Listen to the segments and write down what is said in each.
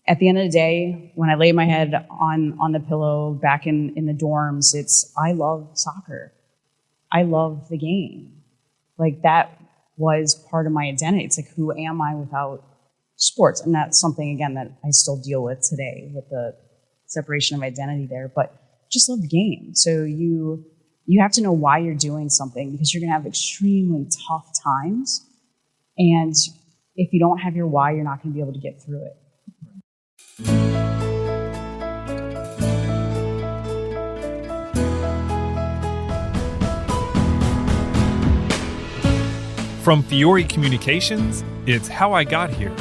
at the end of the day, when I lay my head on the pillow back in the dorms, I love soccer. I love the game. Like, that was part of my identity. It's like, who am I without sports? And that's something, again, that I still deal with today with the separation of identity there. But just love the game. So you have to know why you're doing something, because you're going to have extremely tough times. And if you don't have your why, you're not going to be able to get through it. From Fiore Communications, it's How I Got Here,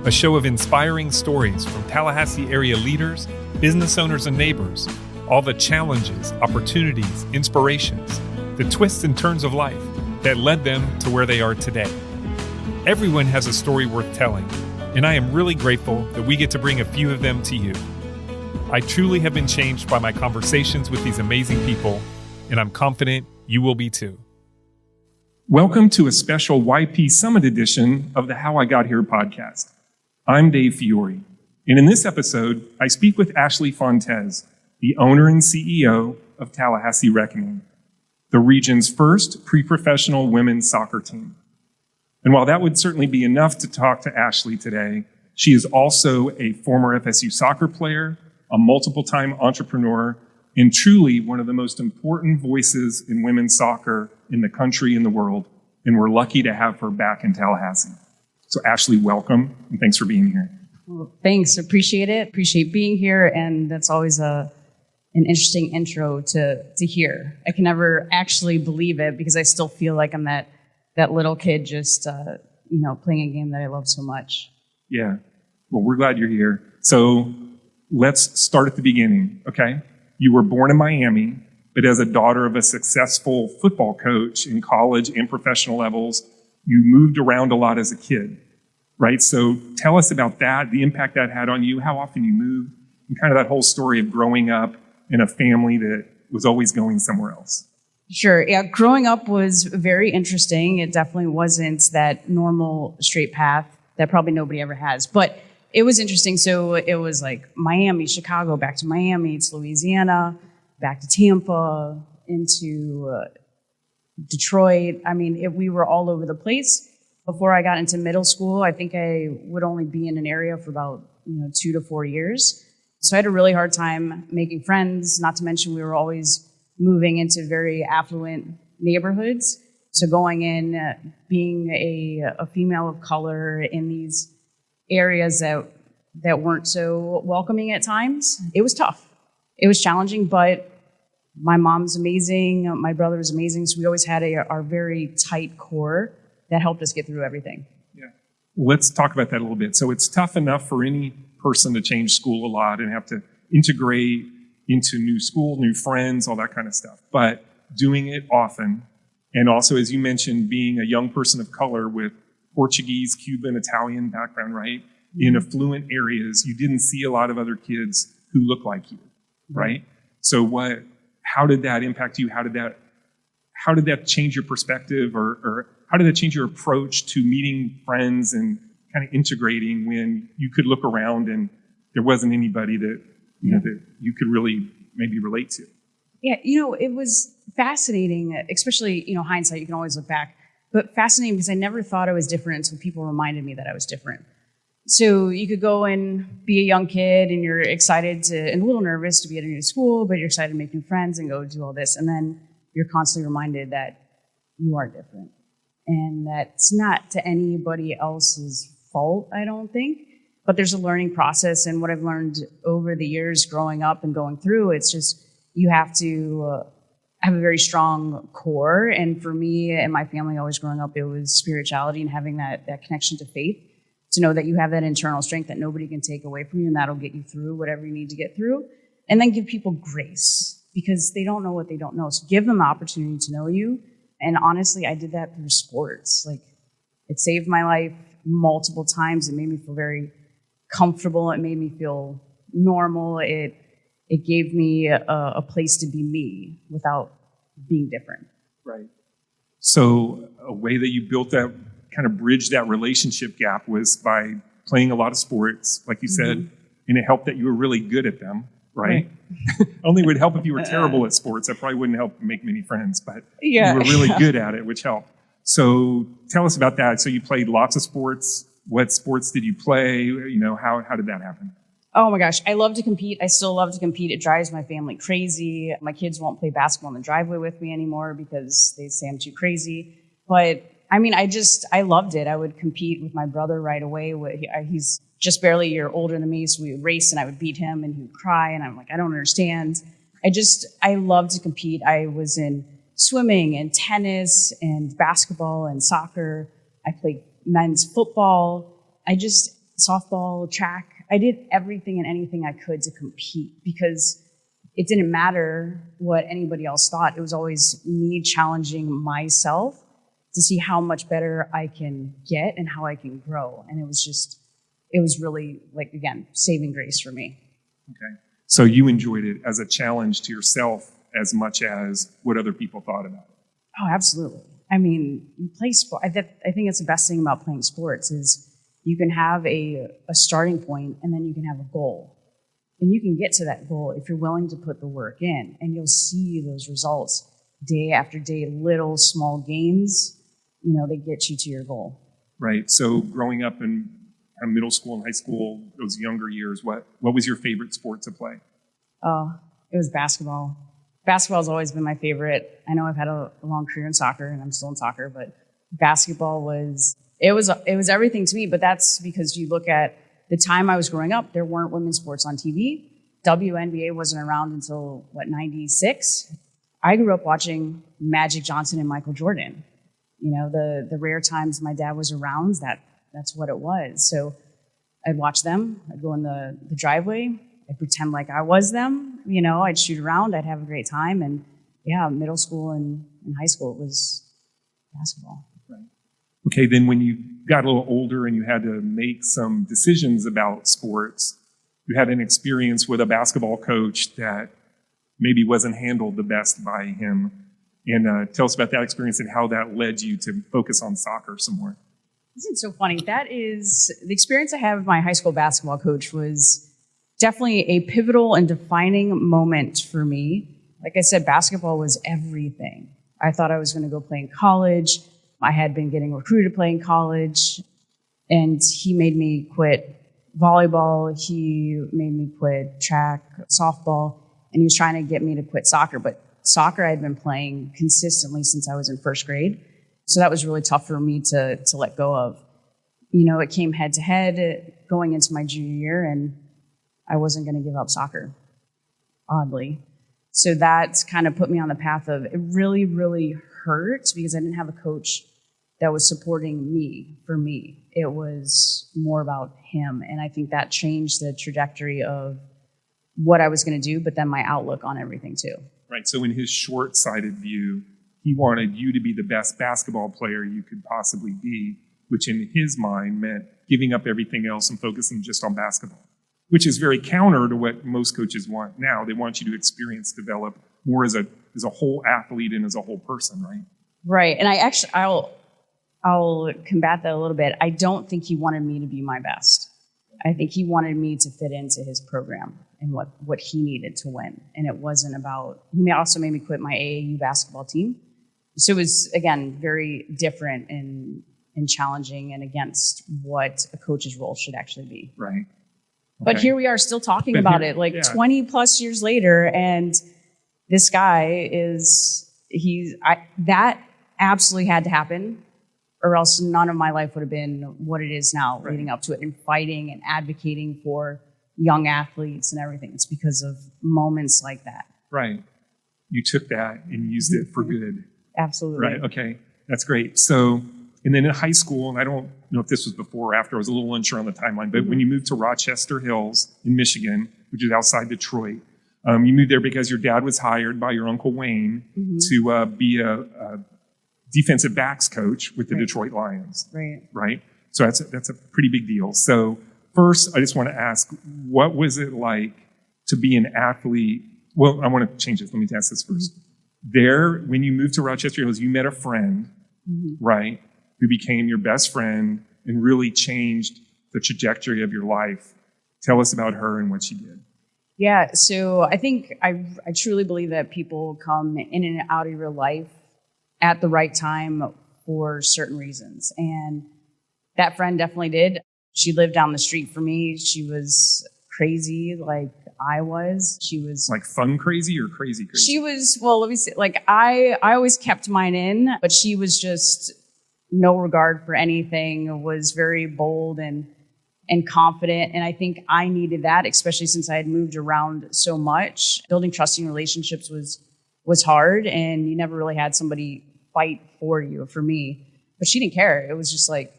a show of inspiring stories from Tallahassee area leaders, business owners, and neighbors, all the challenges, opportunities, inspirations, the twists and turns of life that led them to where they are today. Everyone has a story worth telling, and I am really grateful that we get to bring a few of them to you. I truly have been changed by my conversations with these amazing people, and I'm confident you will be too. Welcome to a special YP Summit edition of the How I Got Here podcast. I'm Dave Fiore, and in this episode, I speak with Ashlee Fontes, the owner and CEO of Tallahassee Reckoning, the region's first pre-professional women's soccer team. And while that would certainly be enough to talk to Ashlee today, she is also a former FSU soccer player, a multiple-time entrepreneur, and truly one of the most important voices in women's soccer in the country and the world. And we're lucky to have her back in Tallahassee. So Ashlee, welcome, and thanks for being here. Well, thanks, appreciate it. Appreciate being here, and that's always an interesting intro to hear. I can never actually believe it because I still feel like I'm that little kid just playing a game that I love so much. Yeah, well, we're glad you're here. So let's start at the beginning, okay? You were born in Miami, but as a daughter of a successful football coach in college and professional levels, you moved around a lot as a kid, right? So tell us about that, the impact that had on you, how often you moved, and kind of that whole story of growing up in a family that was always going somewhere else. Sure. Yeah, growing up was very interesting. It definitely wasn't that normal straight path that probably nobody ever has, but it was interesting. So it was like Miami, Chicago, back to Miami, to Louisiana, back to Tampa, into Detroit. I mean, we were all over the place. Before I got into middle school, I think I would only be in an area for about 2 to 4 years. So I had a really hard time making friends, not to mention we were always moving into very affluent neighborhoods. So going in, being a female of color in these areas that weren't so welcoming at times, it was tough. It was challenging, but my mom's amazing, my brother was amazing, so we always had our very tight core that helped us get through everything. Yeah. Let's talk about that a little bit. So it's tough enough for any person to change school a lot and have to integrate into new school, new friends, all that kind of stuff. But doing it often, and also, as you mentioned, being a young person of color with Portuguese, Cuban, Italian background, right? In affluent areas, you didn't see a lot of other kids who look like you, right? So how did that impact you? How did that change your perspective, or how did that change your approach to meeting friends and kind of integrating when you could look around and there wasn't anybody that that you could really maybe relate to? Yeah, it was fascinating, especially, hindsight, you can always look back, but fascinating because I never thought I was different until people reminded me that I was different. So you could go and be a young kid and you're excited and a little nervous to be at a new school, but you're excited to make new friends and go do all this. And then you're constantly reminded that you are different. And that's not to anybody else's fault, I don't think. But there's a learning process. And what I've learned over the years growing up and going through, it's just you have to have a very strong core. And for me and my family always growing up, it was spirituality and having that connection to faith, to know that you have that internal strength that nobody can take away from you, and that'll get you through whatever you need to get through. And then give people grace, because they don't know what they don't know. So give them the opportunity to know you. And honestly, I did that through sports. Like, it saved my life multiple times. It made me feel very comfortable. It made me feel normal. It gave me a place to be me without being different. Right. So a way that you built that, kind of bridged that relationship gap, was by playing a lot of sports, like you said, and it helped that you were really good at them, right? Only would help if you were terrible at sports. That probably wouldn't help make many friends, but you were really good at it, which helped. So tell us about that. So you played lots of sports. What sports did you play? How did that happen? Oh my gosh, I love to compete. I still love to compete. It drives my family crazy. My kids won't play basketball in the driveway with me anymore because they say I'm too crazy. But I mean, I loved it. I would compete with my brother right away. He's just barely a year older than me, so we would race and I would beat him and he would cry and I'm like, I don't understand. I love to compete. I was in swimming and tennis and basketball and soccer. I played men's football. Softball, track. I did everything and anything I could to compete because it didn't matter what anybody else thought. It was always me challenging myself to see how much better I can get and how I can grow. And it was really, like, again, saving grace for me. Okay. So you enjoyed it as a challenge to yourself as much as what other people thought about it. Oh, absolutely. I mean, you play sport. I think that's the best thing about playing sports is you can have a starting point and then you can have a goal. And you can get to that goal if you're willing to put the work in, and you'll see those results day after day, little small gains, they get you to your goal. Right. So growing up in middle school and high school, those younger years, what was your favorite sport to play? Oh, it was basketball. Basketball's always been my favorite. I know I've had a long career in soccer and I'm still in soccer, but basketball was everything to me. But that's because you look at the time I was growing up, there weren't women's sports on TV. WNBA wasn't around until, 96? I grew up watching Magic Johnson and Michael Jordan. The rare times my dad was around, that's what it was. So I'd watch them. I'd go in the driveway. I'd pretend like I was them. I'd shoot around. I'd have a great time. And yeah, middle school and high school, it was basketball. Right. Okay, then when you got a little older and you had to make some decisions about sports, you had an experience with a basketball coach that maybe wasn't handled the best by him. And tell us about that experience and how that led you to focus on soccer some more. Isn't it so funny? That is the experience I had with my high school basketball coach was definitely a pivotal and defining moment for me. Like I said, basketball was everything. I thought I was going to go play in college. I had been getting recruited to play in college, and he made me quit volleyball. He made me quit track, softball, and he was trying to get me to quit soccer. But soccer I had been playing consistently since I was in first grade. So that was really tough for me to let go of. It came head to head going into my junior year, and I wasn't going to give up soccer, oddly. So that kind of put me on the path of, it really, really hurt because I didn't have a coach that was supporting me for me. It was more about him. And I think that changed the trajectory of what I was going to do, but then my outlook on everything too. Right. So in his short-sighted view, he wanted you to be the best basketball player you could possibly be, which in his mind meant giving up everything else and focusing just on basketball, which is very counter to what most coaches want now. They want you to experience, develop more as a whole athlete and as a whole person, right? Right. And I'll combat that a little bit. I don't think he wanted me to be my best. I think he wanted me to fit into his program and what he needed to win. And it wasn't about, he also made me quit my AAU basketball team. So it was, again, very different and challenging and against what a coach's role should actually be. Right. Okay. But here we are still talking about it 20 plus years later. And this guy that absolutely had to happen, or else none of my life would have been what it is now, leading up to it, and fighting and advocating for young athletes and everything. It's because of moments like that. Right. You took that and used it for good. Absolutely. Right. Okay. That's great. So, and then in high school, and I don't know if this was before or after, I was a little unsure on the timeline, but when you moved to Rochester Hills in Michigan, which is outside Detroit, you moved there because your dad was hired by your Uncle Wayne to be a defensive backs coach with the Detroit Lions. Right. Right. So that's a pretty big deal. So first, I just want to ask, what was it like to be an athlete? Well, I want to change this. Let me ask this first. There, when you moved to Rochester Hills, you met a friend, right, who became your best friend and really changed the trajectory of your life. Tell us about her and what she did. Yeah, so I think I truly believe that people come in and out of your life at the right time for certain reasons. And that friend definitely did. She lived down the street from me. She was crazy like I was. She was like fun crazy or crazy? She was, well, let me say, like I always kept mine in, but she was just no regard for anything, was very bold and confident. And I think I needed that, especially since I had moved around so much. Building trusting relationships was hard, and you never really had somebody fight for you, for me. But she didn't care. It was just like,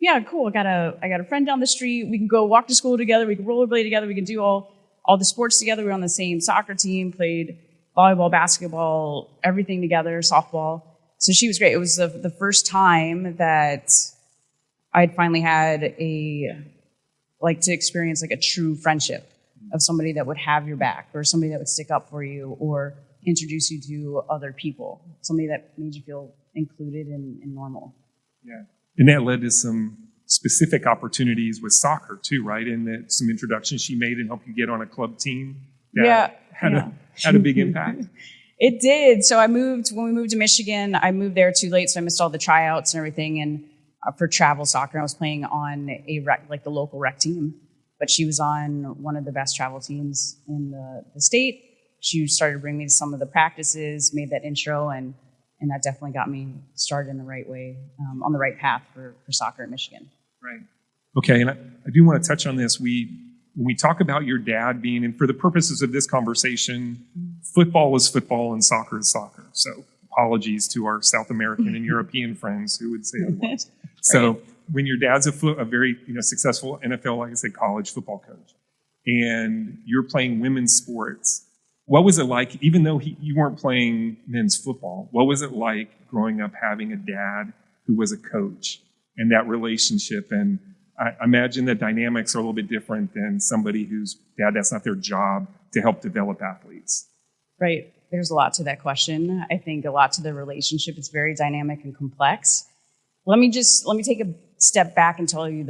yeah, cool. I got a friend down the street. We can go walk to school together. We can rollerblade together. We can do all the sports together. We were on the same soccer team, played volleyball, basketball, everything together, softball. So she was great. It was the first time that I'd finally had to experience like a true friendship of somebody that would have your back, or somebody that would stick up for you, or introduce you to other people, somebody that made you feel included and normal. Yeah. And that led to some specific opportunities with soccer too, right? And that some introductions she made and helped you get on a club team that had a big impact. It did. So when we moved to Michigan, I moved there too late, so I missed all the tryouts and everything. And for travel soccer, I was playing on the local rec team, but she was on one of the best travel teams in the state. She started to bring me to some of the practices, made that intro, and that definitely got me started in the right way, on the right path for soccer at Michigan. Right. Okay, and I do want to touch on this. When we talk about your dad being, and for the purposes of this conversation, football is football and soccer is soccer. So apologies to our South American and European friends who would say otherwise. Right. So when your dad's a very successful NFL, like I said, college football coach, and you're playing women's sports, what was it like, even though you weren't playing men's football, what was it like growing up having a dad who was a coach and that relationship? And I imagine the dynamics are a little bit different than somebody whose dad, that's not their job to help develop athletes. Right. There's a lot to that question. I think a lot to the relationship. It's very dynamic and complex. Let me take a step back and tell you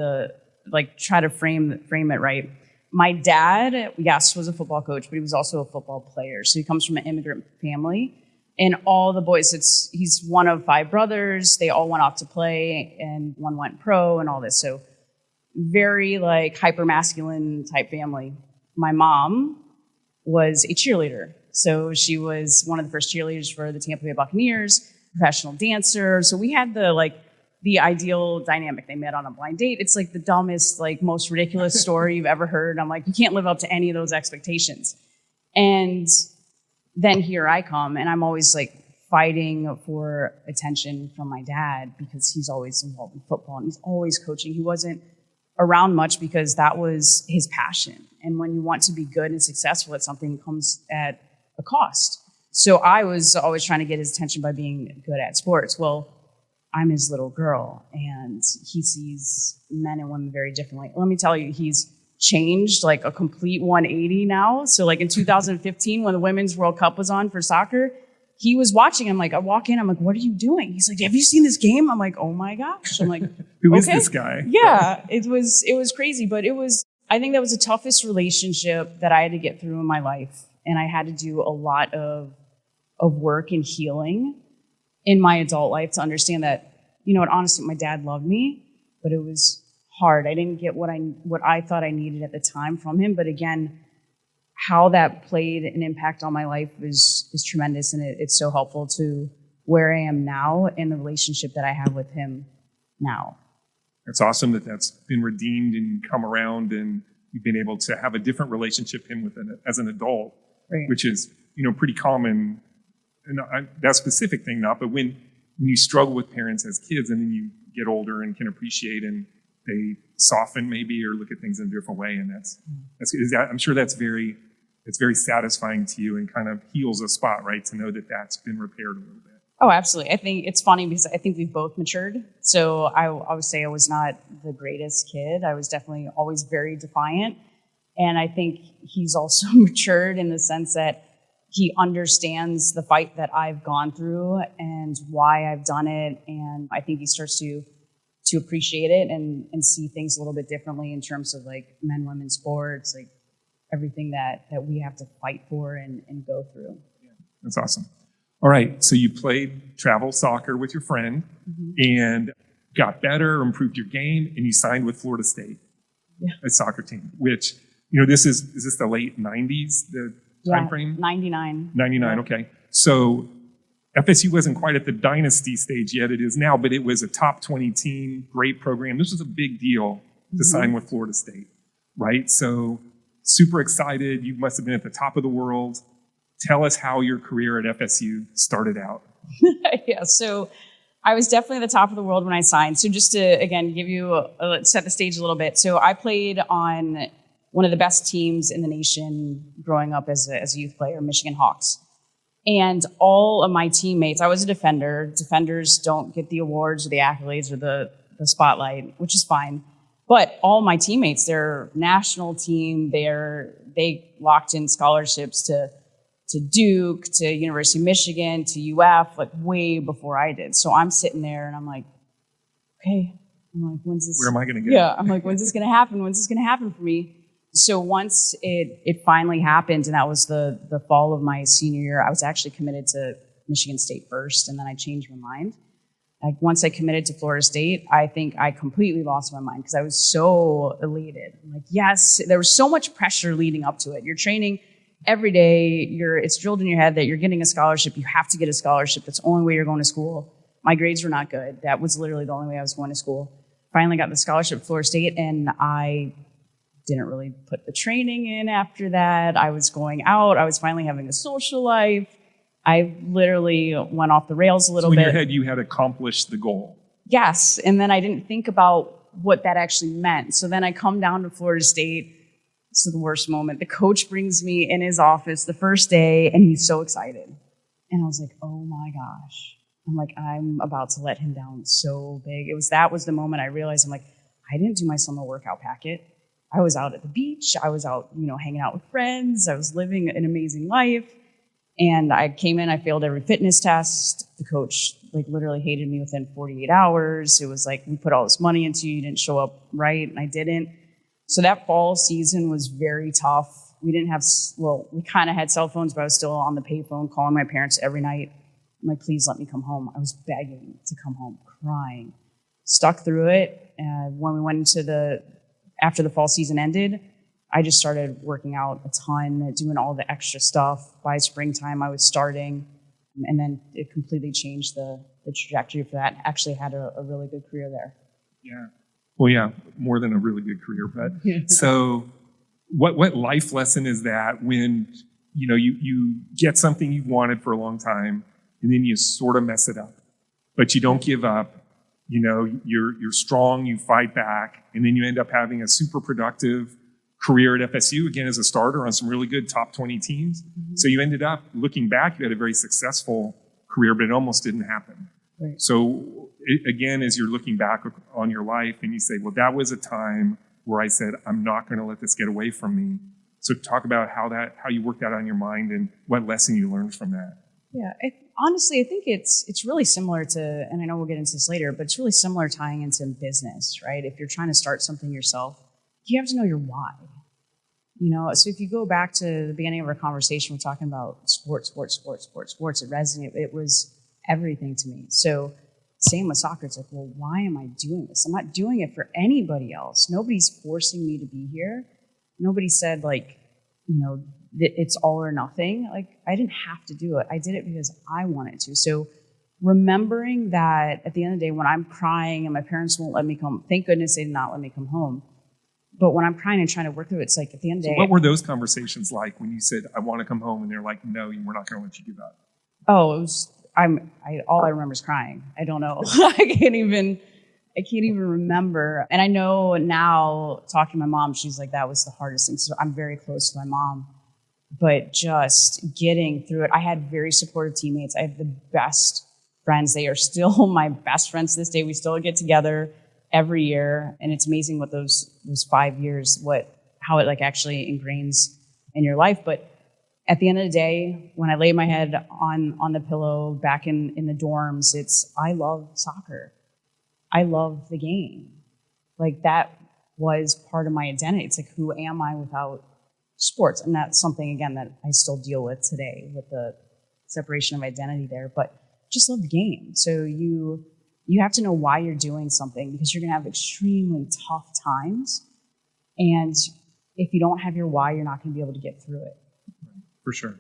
try to frame it right. My dad, yes, was a football coach, but he was also a football player. So he comes from an immigrant family. And all the boys, he's one of 5 brothers. They all went off to play, and one went pro and all this. So very hyper-masculine type family. My mom was a cheerleader. So she was one of the first cheerleaders for the Tampa Bay Buccaneers, professional dancer. So we had the ideal dynamic. They met on a blind date. It's like the dumbest, most ridiculous story you've ever heard. I'm like, you can't live up to any of those expectations. And then here I come, and I'm always fighting for attention from my dad because he's always involved in football and he's always coaching. He wasn't around much because that was his passion. And when you want to be good and successful at something, it comes at a cost. So I was always trying to get his attention by being good at sports. Well, I'm his little girl, and he sees men and women very differently. Let me tell you, he's changed a complete 180 now. So in 2015, when the Women's World Cup was on for soccer, he was watching. I'm I walk in, I'm what are you doing? He's have you seen this game? I'm oh my gosh. I'm who okay. is this guy? Yeah, it was crazy, but I think that was the toughest relationship that I had to get through in my life. And I had to do a lot of work and healing in my adult life to understand that, honestly, my dad loved me, but it was hard. I didn't get what I thought I needed at the time from him. But again, how that played an impact on my life is tremendous, and it's so helpful to where I am now and the relationship that I have with him now. It's awesome that's been redeemed and come around, and you've been able to have a different relationship as an adult, right. Which is pretty common. And that specific thing not, but when you struggle with parents as kids and then you get older and can appreciate and they soften maybe or look at things in a different way, and I'm sure it's very satisfying to you and kind of heals a spot, right? To know that that's been repaired a little bit. Oh, absolutely. I think it's funny because I think we've both matured. So I would say I was not the greatest kid. I was definitely always very defiant. And I think he's also matured in the sense that he understands the fight that I've gone through and why I've done it. And I think he starts to to appreciate it and see things a little bit differently in terms of like men, women sports, like everything that we have to fight for and go through. Yeah, that's awesome. All right, so you played travel soccer with your friend and got better, improved your game, and you signed with Florida State, a soccer team, which, is this the late 90s, the time frame? 99. 99, okay. So FSU wasn't quite at the dynasty stage yet, it is now, but it was a top 20 team, great program. This was a big deal to sign with Florida State, right? So super excited. You must have been at the top of the world. Tell us how your career at FSU started out. Yeah, so I was definitely at the top of the world when I signed. So just to, again, give you set the stage a little bit. So I played on one of the best teams in the nation growing up as a youth player, Michigan Hawks. And all of my teammates, I was a defender. Defenders don't get the awards or the accolades or the spotlight, which is fine. But all my teammates, they're national team. They locked in scholarships to Duke, to University of Michigan, to UF, like way before I did. So I'm sitting there and I'm like, okay. I'm like, when's this? Where am I going to get? Yeah, I'm like, when's this going to happen? When's this going to happen for me? So once it finally happened, and that was the fall of my senior year, I was actually committed to Michigan State first, and then I changed my mind. Like once I committed to Florida State, I think I completely lost my mind because I was so elated. I'm like, yes, there was so much pressure leading up to it. You're training every day. It's drilled in your head that you're getting a scholarship. You have to get a scholarship. That's the only way you're going to school. My grades were not good. That was literally the only way I was going to school. Finally got the scholarship at Florida State, and I didn't really put the training in after that. I was going out. I was finally having a social life. I literally went off the rails a little bit. So in your head, you had accomplished the goal. Yes, and then I didn't think about what that actually meant. So then I come down to Florida State. This is the worst moment. The coach brings me in his office the first day, and he's so excited. And I was like, oh my gosh. I'm like, I'm about to let him down so big. That was the moment I realized, I'm like, I didn't do my summer workout packet. I was out at the beach. I was out, hanging out with friends. I was living an amazing life. And I came in, I failed every fitness test. The coach literally hated me within 48 hours. It was like, we put all this money into you, you didn't show up right, and I didn't. So that fall season was very tough. We didn't have, we kind of had cell phones, but I was still on the payphone calling my parents every night. I'm like, please let me come home. I was begging to come home, crying. Stuck through it. When we went into after the fall season ended, I just started working out a ton, doing all the extra stuff. By springtime, I was starting, and then it completely changed the trajectory for that. Actually had a really good career there. Yeah. Well, yeah, more than a really good career. But so what life lesson is that when, you get something you wanted for a long time and then you sort of mess it up, but you don't give up, you're strong, you fight back, and then you end up having a super productive career at FSU, again, as a starter on some really good top 20 teams. Mm-hmm. So you ended up, looking back, you had a very successful career, but it almost didn't happen. Right. So again, as you're looking back on your life and you say, well, that was a time where I said, I'm not going to let this get away from me. So talk about how you worked that on your mind and what lesson you learned from that. Yeah, honestly, I think it's really similar to, and I know we'll get into this later, but it's really similar tying into business, right? If you're trying to start something yourself, you have to know your why. So if you go back to the beginning of our conversation, we're talking about sports. It resonated. It was everything to me. So same with soccer. It's like, well, why am I doing this? I'm not doing it for anybody else. Nobody's forcing me to be here. Nobody said it's all or nothing. I didn't have to do it. I did it because I wanted to. So remembering that at the end of the day, when I'm crying and my parents won't let me come, thank goodness they did not let me come home. But when I'm crying and trying to work through it, it's like at the end of the day. What were those conversations like when you said, I want to come home, and they're like, no, we're not going to let you give up? Oh, it was, all I remember is crying. I don't know. I can't even remember. And I know now, talking to my mom, she's like, that was the hardest thing. So I'm very close to my mom. But just getting through it, I had very supportive teammates. I have the best friends. They are still my best friends to this day. We still get together every year, and it's amazing what those 5 years, how it actually ingrains in your life. But at the end of the day, when I lay my head on the pillow back in the dorms, I love soccer. I love the game. Like, that was part of my identity. It's like, who am I without sports? And that's something, again, that I still deal with today with the separation of identity there, but just love the game. So you have to know why you're doing something, because you're going to have extremely tough times. And if you don't have your why, you're not going to be able to get through it. For sure.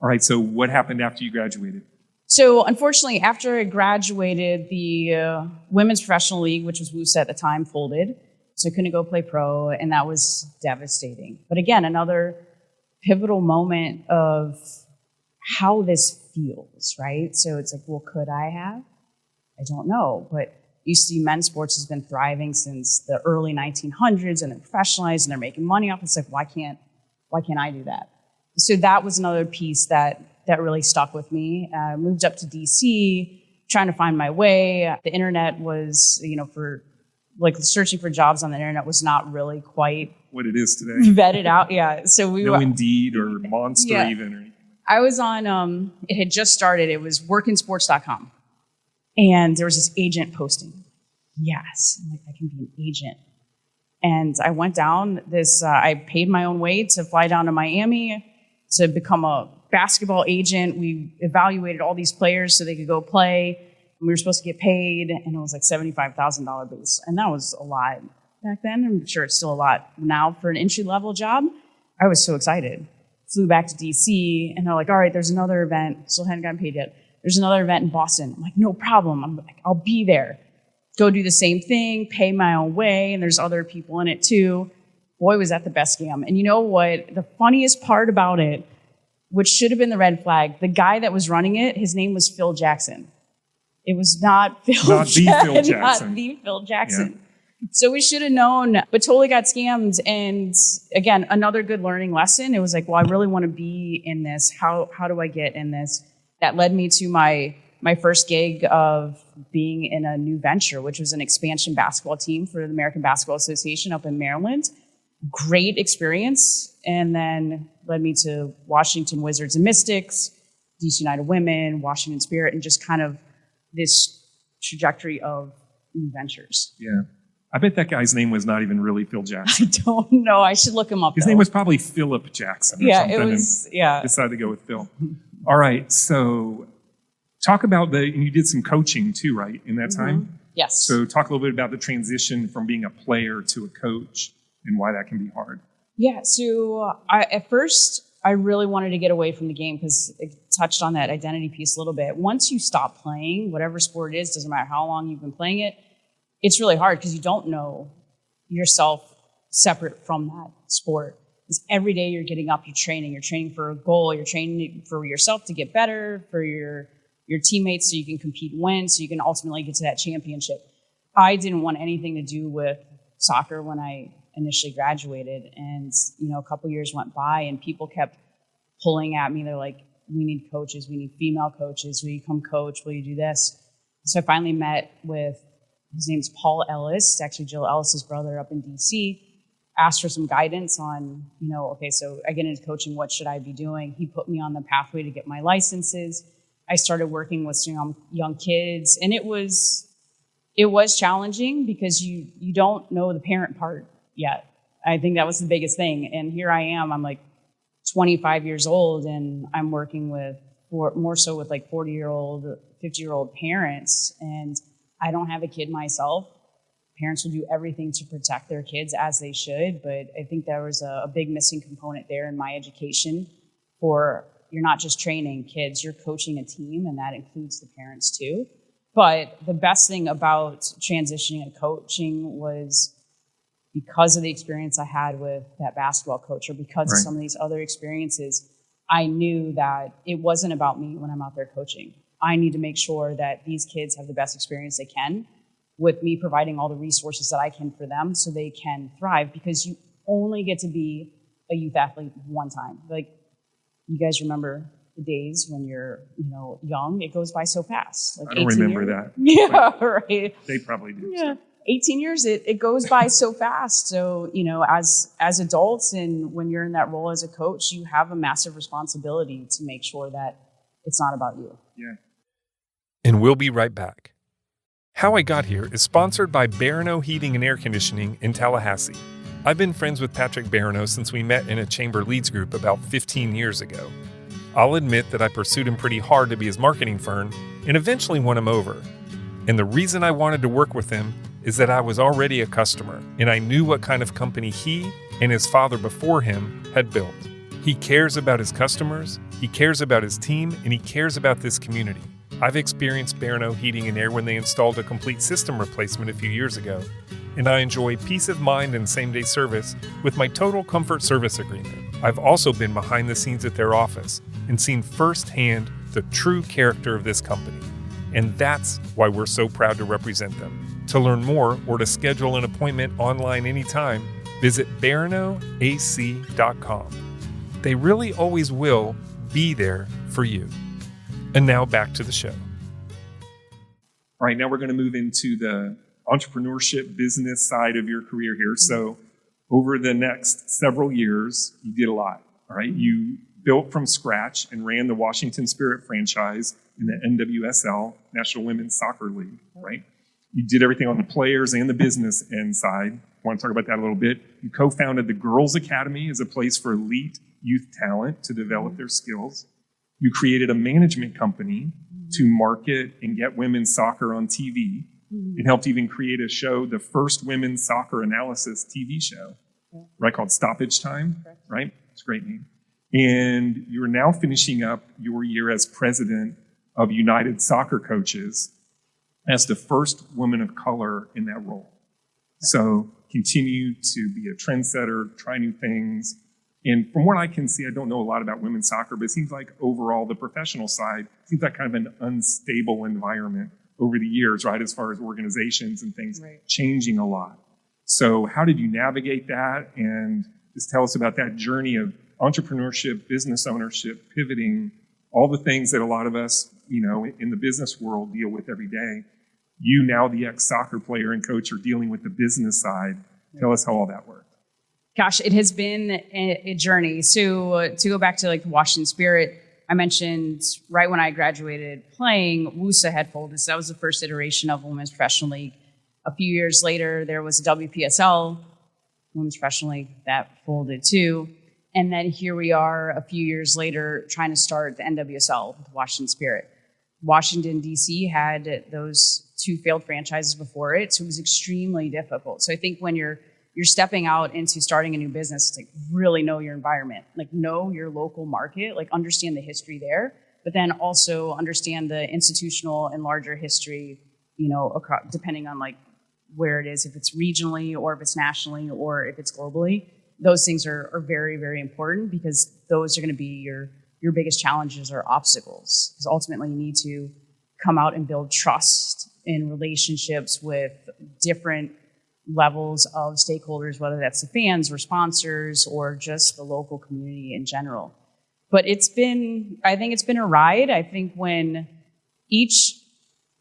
All right. So what happened after you graduated? So unfortunately, after I graduated, the Women's Professional League, which was WUSA at the time, folded. So I couldn't go play pro, and that was devastating. But again, another pivotal moment of how this feels, right? So it's like, well, could I have? I don't know. But you see men's sports has been thriving since the early 1900s, and they're professionalized, and they're making money off it. It's like, why can't I do that? So that was another piece that really stuck with me. Moved up to DC, trying to find my way. The internet was, for like searching for jobs on the internet was not really quite what it is today. Vetted out. Yeah. So we no were Indeed or Monster even or anything. I was on, it had just started. It was workinsports.com. And there was this agent posting. Yes. I'm like, I can be an agent. And I went down I paid my own way to fly down to Miami to become a basketball agent. We evaluated all these players so they could go play. And we were supposed to get paid, and it was like $75,000 base. And that was a lot back then. I'm sure it's still a lot now for an entry-level job. I was so excited. Flew back to DC, and they're like, all right, there's another event. Still hadn't gotten paid yet. There's another event in Boston. I'm like, no problem. I'm like, I'll be there. Go do the same thing, pay my own way, and there's other people in it too. Boy, was that the best scam. And you know what? The funniest part about it, which should have been the red flag, the guy that was running it, his name was Phil Jackson. It was not Phil Jackson. Not the Phil Jackson. Yeah. So we should have known, but totally got scammed. And again, another good learning lesson. It was like, well, I really want to be in this. How do I get in this? That led me to my first gig of being in a new venture, which was an expansion basketball team for the American Basketball Association up in Maryland. Great experience. And then led me to Washington Wizards and Mystics, DC United Women, Washington Spirit, and just kind of this trajectory of new ventures. Yeah. I bet that guy's name was not even really Phil Jackson. I don't know. I should look him up. His name was probably Philip Jackson or something. It was, yeah. Decided to go with Phil. All right. So talk about and you did some coaching too, right, in that time? Yes. So talk a little bit about the transition from being a player to a coach and why that can be hard. Yeah. So at first, I really wanted to get away from the game because it touched on that identity piece a little bit. Once you stop playing, whatever sport it is, doesn't matter how long you've been playing it, it's really hard because you don't know yourself separate from that sport. Because every day you're getting up, you're training for a goal, you're training for yourself to get better, for your teammates so you can compete and win, so you can ultimately get to that championship. I didn't want anything to do with soccer when I initially graduated, and a couple years went by and people kept pulling at me. They're like, we need coaches, we need female coaches, will you come coach, will you do this? So I finally met with, his name's Paul Ellis, it's actually Jill Ellis's brother up in DC, asked for some guidance on, okay, so I get into coaching, what should I be doing? He put me on the pathway to get my licenses. I started working with young kids, and it was challenging because you don't know the parent part yet. I think that was the biggest thing. And here I am, I'm like 25 years old, and I'm working with more so with like 40-year-old, 50-year-old parents, and I don't have a kid myself. Parents will do everything to protect their kids, as they should, but I think there was a big missing component there in my education for you're not just training kids, you're coaching a team, and that includes the parents too. But the best thing about transitioning to coaching was because of the experience I had with that basketball coach, or because of some of these other experiences, I knew that it wasn't about me when I'm out there coaching. I need to make sure that these kids have the best experience they can with me providing all the resources that I can for them so they can thrive, because you only get to be a youth athlete one time. Like, you guys remember the days when you're, young, it goes by so fast. Like, I don't remember that. Yeah, right. They probably do. Yeah. 18 years, it goes by so fast. So, as adults, and when you're in that role as a coach, you have a massive responsibility to make sure that it's not about you. Yeah. And we'll be right back. How I Got Here is sponsored by Barano Heating and Air Conditioning in Tallahassee. I've been friends with Patrick Barano since we met in a chamber leads group about 15 years ago. I'll admit that I pursued him pretty hard to be his marketing firm and eventually won him over. And the reason I wanted to work with him is that I was already a customer and I knew what kind of company he and his father before him had built. He cares about his customers, he cares about his team, and he cares about this community. I've experienced Barano Heating and Air when they installed a complete system replacement a few years ago, and I enjoy peace of mind and same-day service with my Total Comfort Service Agreement. I've also been behind the scenes at their office and seen firsthand the true character of this company, and that's why we're so proud to represent them. To learn more or to schedule an appointment online anytime, visit baranoac.com. They really always will be there for you. And now back to the show. All right, now we're going to move into the entrepreneurship business side of your career here. So over the next several years, you did a lot. All right, you built from scratch and ran the Washington Spirit franchise in the NWSL, National Women's Soccer League, right? You did everything on the players and the business end side. I want to talk about that a little bit. You co-founded the Girls Academy as a place for elite youth talent to develop their skills. You created a management company to market and get women's soccer on TV. It helped even create a show, the first women's soccer analysis TV show, right, called Stoppage Time, right? It's a great name. And you're now finishing up your year as president of United Soccer Coaches as the first woman of color in that role. So continue to be a trendsetter, try new things. And from what I can see, I don't know a lot about women's soccer, but it seems like overall the professional side seems like kind of an unstable environment over the years, right, as far as organizations and things changing a lot. So how did you navigate that? And just tell us about that journey of entrepreneurship, business ownership, pivoting, all the things that a lot of us, you know, in the business world deal with every day. You now, the ex-soccer player and coach, are dealing with the business side. Tell us how all that worked. Gosh, it has been a journey. So to go back to like the Washington Spirit, I mentioned right when I graduated playing, WUSA had folded. So that was the first iteration of Women's Professional League. A few years later, there was a WPSL, Women's Professional League, that folded too. And then here we are a few years later trying to start the NWSL with Washington Spirit. Washington, D.C. had those two failed franchises before it, so it was extremely difficult. So I think when you're stepping out into starting a new business, it's like really know your environment, like know your local market, like understand the history there, but then also understand the institutional and larger history, you know, across, depending on like where it is, if it's regionally or if it's nationally or if it's globally. Those things are very, very important because those are going to be your biggest challenges or obstacles. Because ultimately you need to come out and build trust in relationships with different levels of stakeholders, whether that's the fans or sponsors or just the local community in general. But I think it's been a ride. I think when each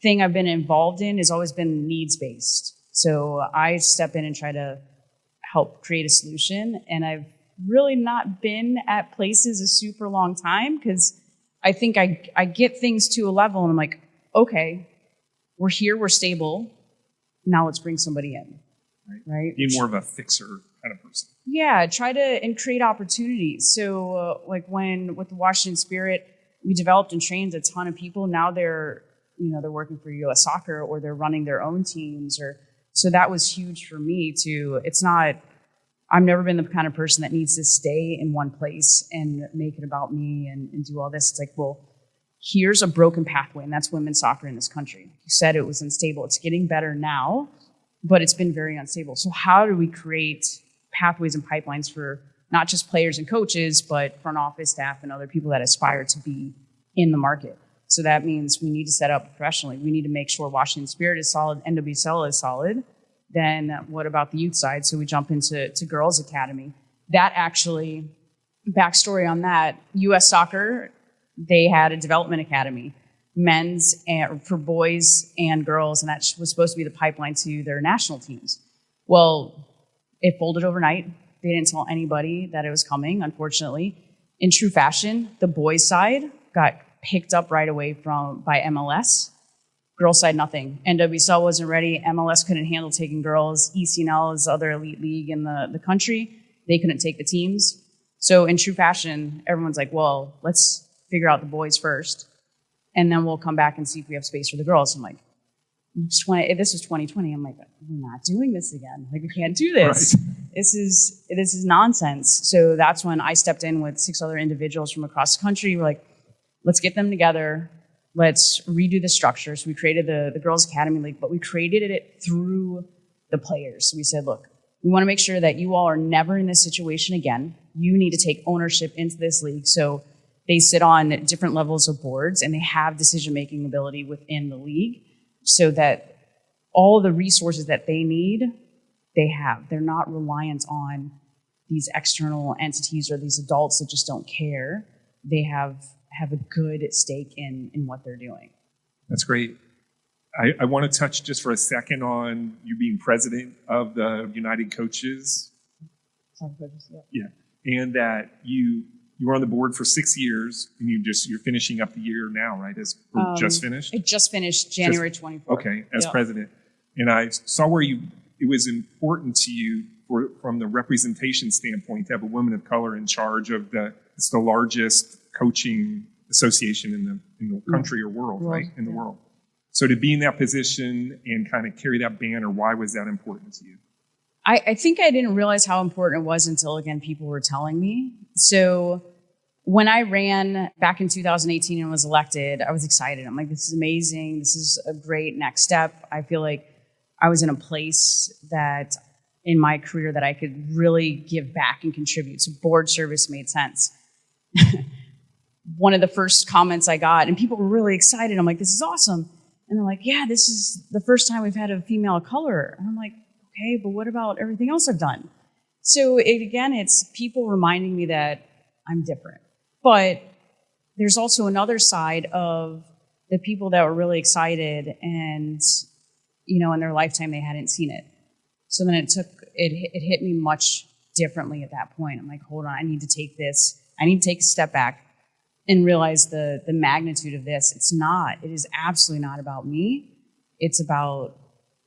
thing I've been involved in has always been needs-based. So I step in and try to help create a solution. And I've really not been at places a super long time because I think I get things to a level and I'm like, okay, we're here, we're stable. Now let's bring somebody in. Right? Being more of a fixer kind of person. Yeah, try to and create opportunities. So like with the Washington Spirit, we developed and trained a ton of people. Now they're working for US Soccer or they're running their own teams so that was huge for me too. I've never been the kind of person that needs to stay in one place and make it about me and do all this. It's like, well, here's a broken pathway, and that's women's soccer in this country. You said it was unstable. It's getting better now, but it's been very unstable. So how do we create pathways and pipelines for not just players and coaches, but front office staff and other people that aspire to be in the market? So that means we need to set up professionally. We need to make sure Washington Spirit is solid, NWSL is solid. Then what about the youth side? So we jump into Girls Academy. That actually, backstory on that, US Soccer, they had a development academy, men's and for boys and girls, and that was supposed to be the pipeline to their national teams. Well, it folded overnight. They didn't tell anybody that it was coming, unfortunately. In true fashion, the boys' side got picked up right away by MLS. Girls side, nothing. NWSL wasn't ready. MLS couldn't handle taking girls. ECNL is the other elite league in the country. They couldn't take the teams. So in true fashion, everyone's like, well, let's figure out the boys first, and then we'll come back and see if we have space for the girls. I'm like, if this was 2020, I'm like, we're not doing this again. Like, we can't do this. Right. This is nonsense. So that's when I stepped in with 6 other individuals from across the country. We're like, let's get them together. Let's redo the structure. So we created the Girls Academy League, but we created it through the players. So we said, look, we want to make sure that you all are never in this situation again. You need to take ownership into this league. So they sit on different levels of boards, and they have decision-making ability within the league so that all the resources that they need, they have. They're not reliant on these external entities or these adults that just don't care. They have a good stake in what they're doing. That's great. I want to touch just for a second on you being president of the United Coaches. Yeah. And that you were on the board for 6 years, and you're finishing up the year now, right? Just finished? It just finished January 24th. Okay, as president. And I saw where it was important to you from the representation standpoint to have a woman of color in charge of it's the largest coaching association in the country or world, right? In the world. So to be in that position and kind of carry that banner, why was that important to you? I think I didn't realize how important it was until, again, people were telling me. So when I ran back in 2018 and was elected, I was excited. I'm like, this is amazing. This is a great next step. I feel like I was in a place that in my career that I could really give back and contribute. So board service made sense. One of the first comments I got, and people were really excited. I'm like, this is awesome. And they're like, yeah, this is the first time we've had a female of color. And I'm like, okay, but what about everything else I've done? So it's people reminding me that I'm different. But there's also another side of the people that were really excited and, in their lifetime, they hadn't seen it. So then it hit me much differently at that point. I'm like, hold on, I need to take a step back and realize the magnitude of this. It is absolutely not about me. It's about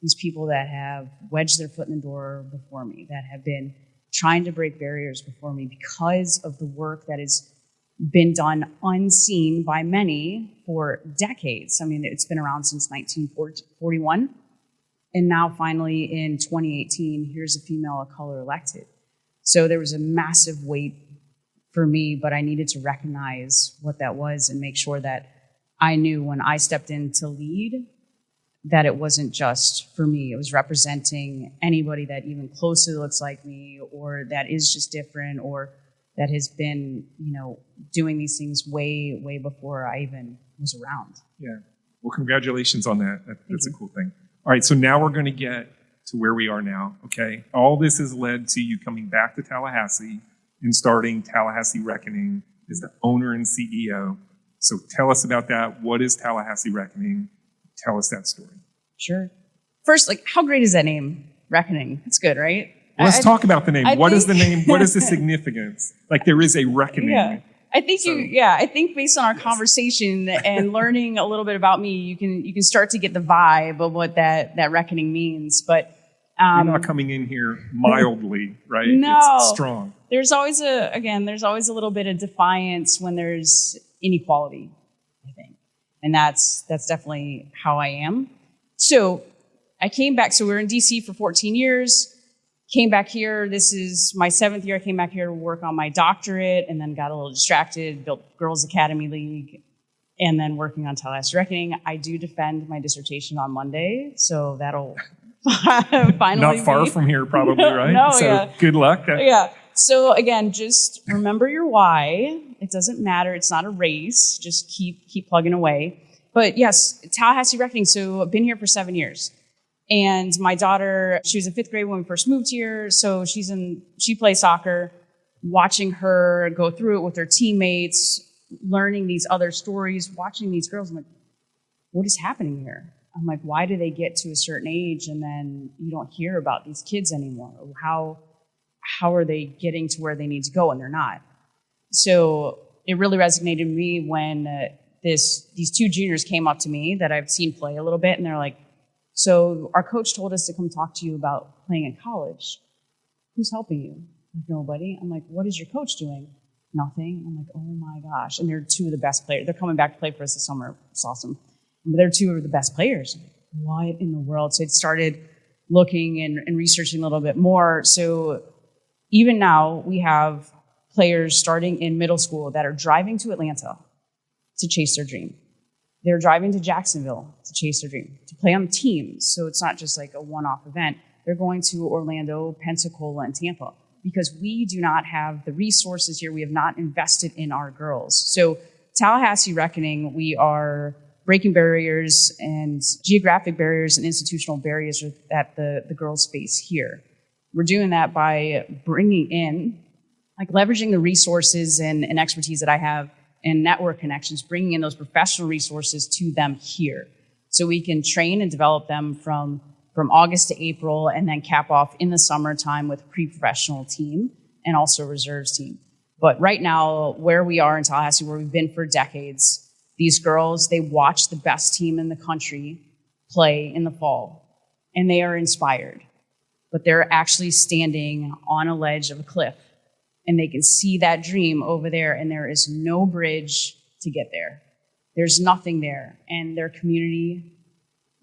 these people that have wedged their foot in the door before me, that have been trying to break barriers before me because of the work that has been done unseen by many for decades. I mean, it's been around since 1941. And now finally in 2018, here's a female of color elected. So there was a massive weight for me, but I needed to recognize what that was and make sure that I knew when I stepped in to lead that it wasn't just for me. It was representing anybody that even closely looks like me or that is just different or that has been, doing these things way, way before I even was around. Yeah. Well, congratulations on that. That's a cool thing. All right, so now we're going to get to where we are now, okay? All this has led to you coming back to Tallahassee and starting Tallahassee Reckoning as the owner and CEO. So tell us about that. What is Tallahassee Reckoning? Tell us that story. Sure. First, how great is that name, Reckoning? It's good, right? Let's talk about the name. What is the name? What is the significance? There is a reckoning. Yeah. I think based on our conversation and learning a little bit about me, you can start to get the vibe of what that reckoning means. But you're not coming in here mildly, right? No, it's strong. There's always a little bit of defiance when there's inequality, I think, and that's definitely how I am. So I came back. So we were in DC for 14 years. Came back here. This is my 7th year. I came back here to work on my doctorate and then got a little distracted, built Girls Academy League, and then working on Tallahassee Reckoning. I do defend my dissertation on Monday, so that'll finally Not far from here, probably, right? No, so yeah. Good luck. Yeah. So again, just remember your why. It doesn't matter. It's not a race. Just keep plugging away. But yes, Tallahassee Reckoning. So I've been here for 7 years. And my daughter, she was in 5th grade when we first moved here. So she plays soccer, watching her go through it with her teammates, learning these other stories, watching these girls. I'm like, what is happening here? I'm like, why do they get to a certain age and then you don't hear about these kids anymore? How are they getting to where they need to go and they're not? So it really resonated with me when these two juniors came up to me that I've seen play a little bit, and they're like, so our coach told us to come talk to you about playing in college. Who's helping you? Like, nobody. I'm like, what is your coach doing? Nothing. I'm like, oh my gosh. And they're two of the best players. They're coming back to play for us this summer. It's awesome. But they're two of the best players. What in the world? So I started looking and researching a little bit more. So even now, we have players starting in middle school that are driving to Atlanta to chase their dream. They're driving to Jacksonville to chase their dream, to play on teams. So it's not just like a one-off event. They're going to Orlando, Pensacola, and Tampa because we do not have the resources here. We have not invested in our girls. So Tallahassee Reckoning, we are breaking barriers and geographic barriers and institutional barriers that the girls face here. We're doing that by bringing in, like leveraging the resources and expertise that I have and network connections, bringing in those professional resources to them here. So we can train and develop them from August to April and then cap off in the summertime with a pre-professional team and also reserves team. But right now, where we are in Tallahassee, where we've been for decades, these girls, they watch the best team in the country play in the fall, and they are inspired. But they're actually standing on a ledge of a cliff, and they can see that dream over there, and there is no bridge to get there. There's nothing there, and their community,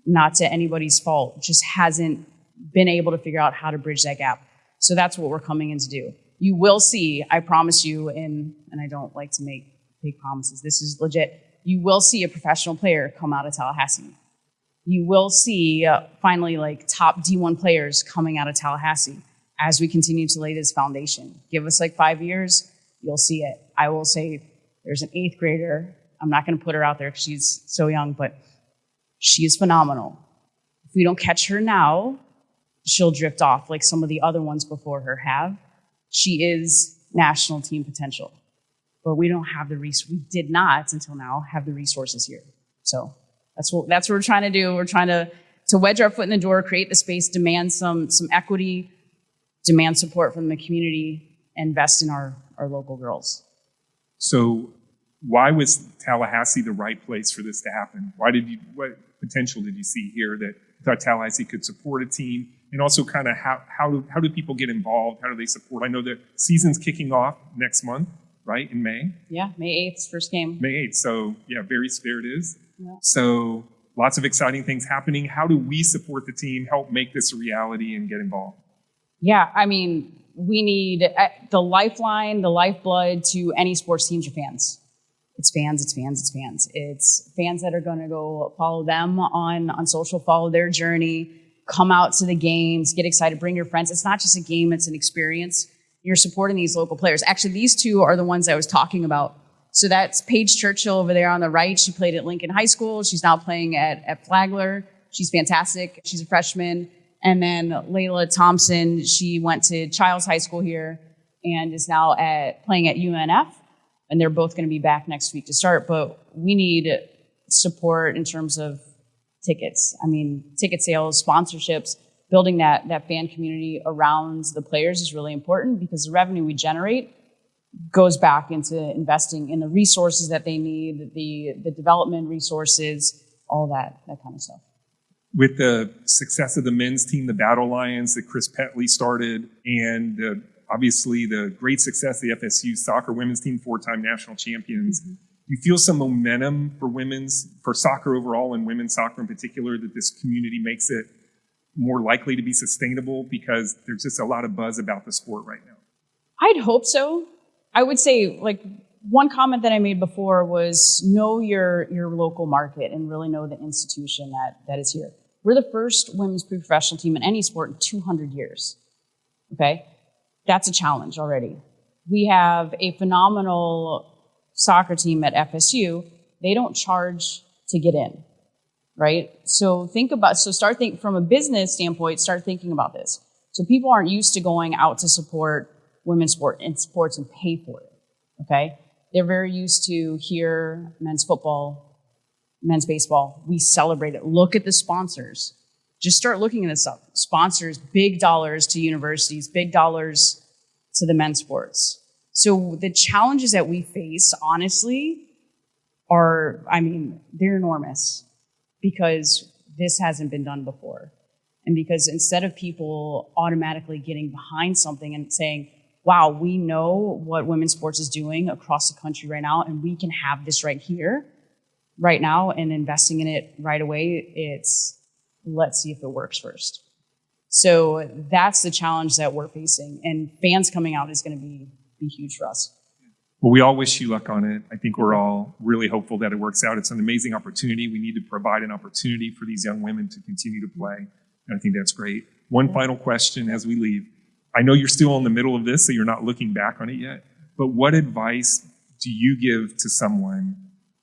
not to anybody's fault, just hasn't been able to figure out how to bridge that gap. So that's what we're coming in to do. You will see, I promise you, and I don't like to make big promises, this is legit, you will see a professional player come out of Tallahassee. You will see finally like top D1 players coming out of Tallahassee as we continue to lay this foundation. Give us like 5 years, you'll see it. I will say there's an 8th grader. I'm not going to put her out there because she's so young, but she is phenomenal. If we don't catch her now, she'll drift off like some of the other ones before her have. She is national team potential, but we don't have we did not until now have the resources here. So that's what we're trying to do. We're trying to wedge our foot in the door, create the space, demand some equity, demand support from the community, and invest in our local girls. So why was Tallahassee the right place for this to happen? What potential did you see here that you thought Tallahassee could support a team? And also kind of how do people get involved? How do they support? I know the season's kicking off next month, right, in May? Yeah, May 8th, first game. May 8th, so yeah, there it is. Yeah. So lots of exciting things happening. How do we support the team, help make this a reality and get involved? Yeah, I mean, we need the lifeline, the lifeblood to any sports teams or fans. It's fans, it's fans, it's fans. It's fans that are going to go follow them on social, follow their journey, come out to the games, get excited, bring your friends. It's not just a game, it's an experience. You're supporting these local players. Actually, these two are the ones I was talking about. So that's Paige Churchill over there on the right. She played at Lincoln High School. She's now playing at Flagler. She's fantastic. She's a freshman. And then Layla Thompson, she went to Childs High School here and is now playing at UNF. And they're both going to be back next week to start. But we need support in terms of tickets. I mean, ticket sales, sponsorships, building that fan community around the players is really important because the revenue we generate goes back into investing in the resources that they need, the development resources, all that kind of stuff. With the success of the men's team, the Battle Lions that Chris Petley started, and obviously the great success of the FSU soccer women's team, 4-time national champions, do you feel some momentum for soccer overall and women's soccer in particular, that this community makes it more likely to be sustainable because there's just a lot of buzz about the sport right now? I'd hope so. I would say, like, one comment that I made before was know your local market and really know the institution that is here. We're the first women's pre-professional team in any sport in 200 years. Okay? That's a challenge already. We have a phenomenal soccer team at FSU. They don't charge to get in, right? So start thinking from a business standpoint, start thinking about this. So people aren't used to going out to support women's sports and pay for it, okay? They're very used to here, men's football, men's baseball. We celebrate it. Look at the sponsors. Just start looking at this stuff. Sponsors, big dollars to universities, big dollars to the men's sports. So the challenges that we face, honestly, they're enormous because this hasn't been done before. And because instead of people automatically getting behind something and saying, wow, we know what women's sports is doing across the country right now, and we can have this right here, right now, and investing in it right away, it's let's see if it works first. So that's the challenge that we're facing. And fans coming out is going to be huge for us. Well, we all wish you luck on it. I think we're all really hopeful that it works out. It's an amazing opportunity. We need to provide an opportunity for these young women to continue to play. And I think that's great. One final question as we leave. I know you're still in the middle of this, so you're not looking back on it yet. But what advice do you give to someone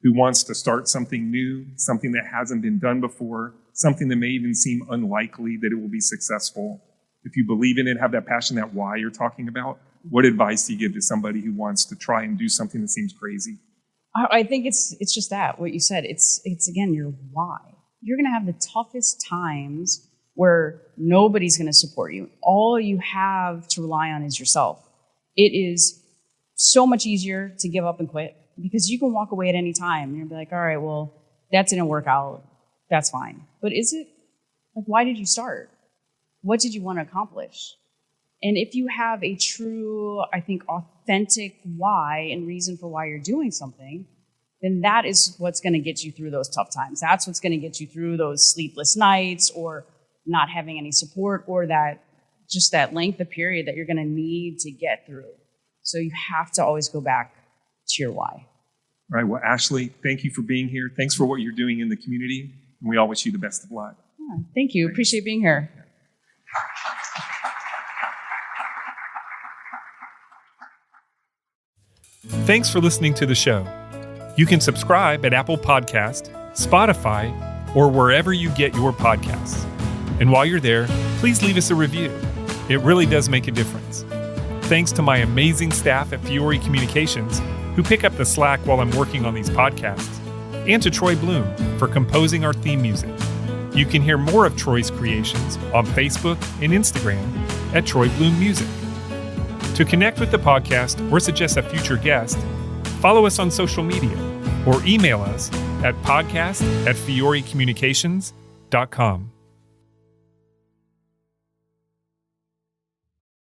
who wants to start something new, something that hasn't been done before, something that may even seem unlikely that it will be successful? If you believe in it, have that passion, that why you're talking about, what advice do you give to somebody who wants to try and do something that seems crazy? I think it's just that, what you said. It's again, your why. You're going to have the toughest times where nobody's going to support you. All you have to rely on is yourself. It is so much easier to give up and quit because you can walk away at any time. You'll be like, all right, well, that didn't work out. That's fine. But is it, like, why did you start? What did you want to accomplish? And if you have a true, I think, authentic why and reason for why you're doing something, then that is what's going to get you through those tough times. That's what's going to get you through those sleepless nights or not having any support or that length of period that you're going to need to get through. So you have to always go back to your why. All right. Well, Ashlee, thank you for being here. Thanks for what you're doing in the community. And we all wish you the best of luck. Yeah, thank you. Appreciate being here. Thanks for listening to the show. You can subscribe at Apple Podcast, Spotify, or wherever you get your podcasts. And while you're there, please leave us a review. It really does make a difference. Thanks to my amazing staff at Fiore Communications, who pick up the slack while I'm working on these podcasts, and to Troy Bloom for composing our theme music. You can hear more of Troy's creations on Facebook and Instagram at Troy Bloom Music. To connect with the podcast or suggest a future guest, follow us on social media or email us at podcast@fiorecommunications.com.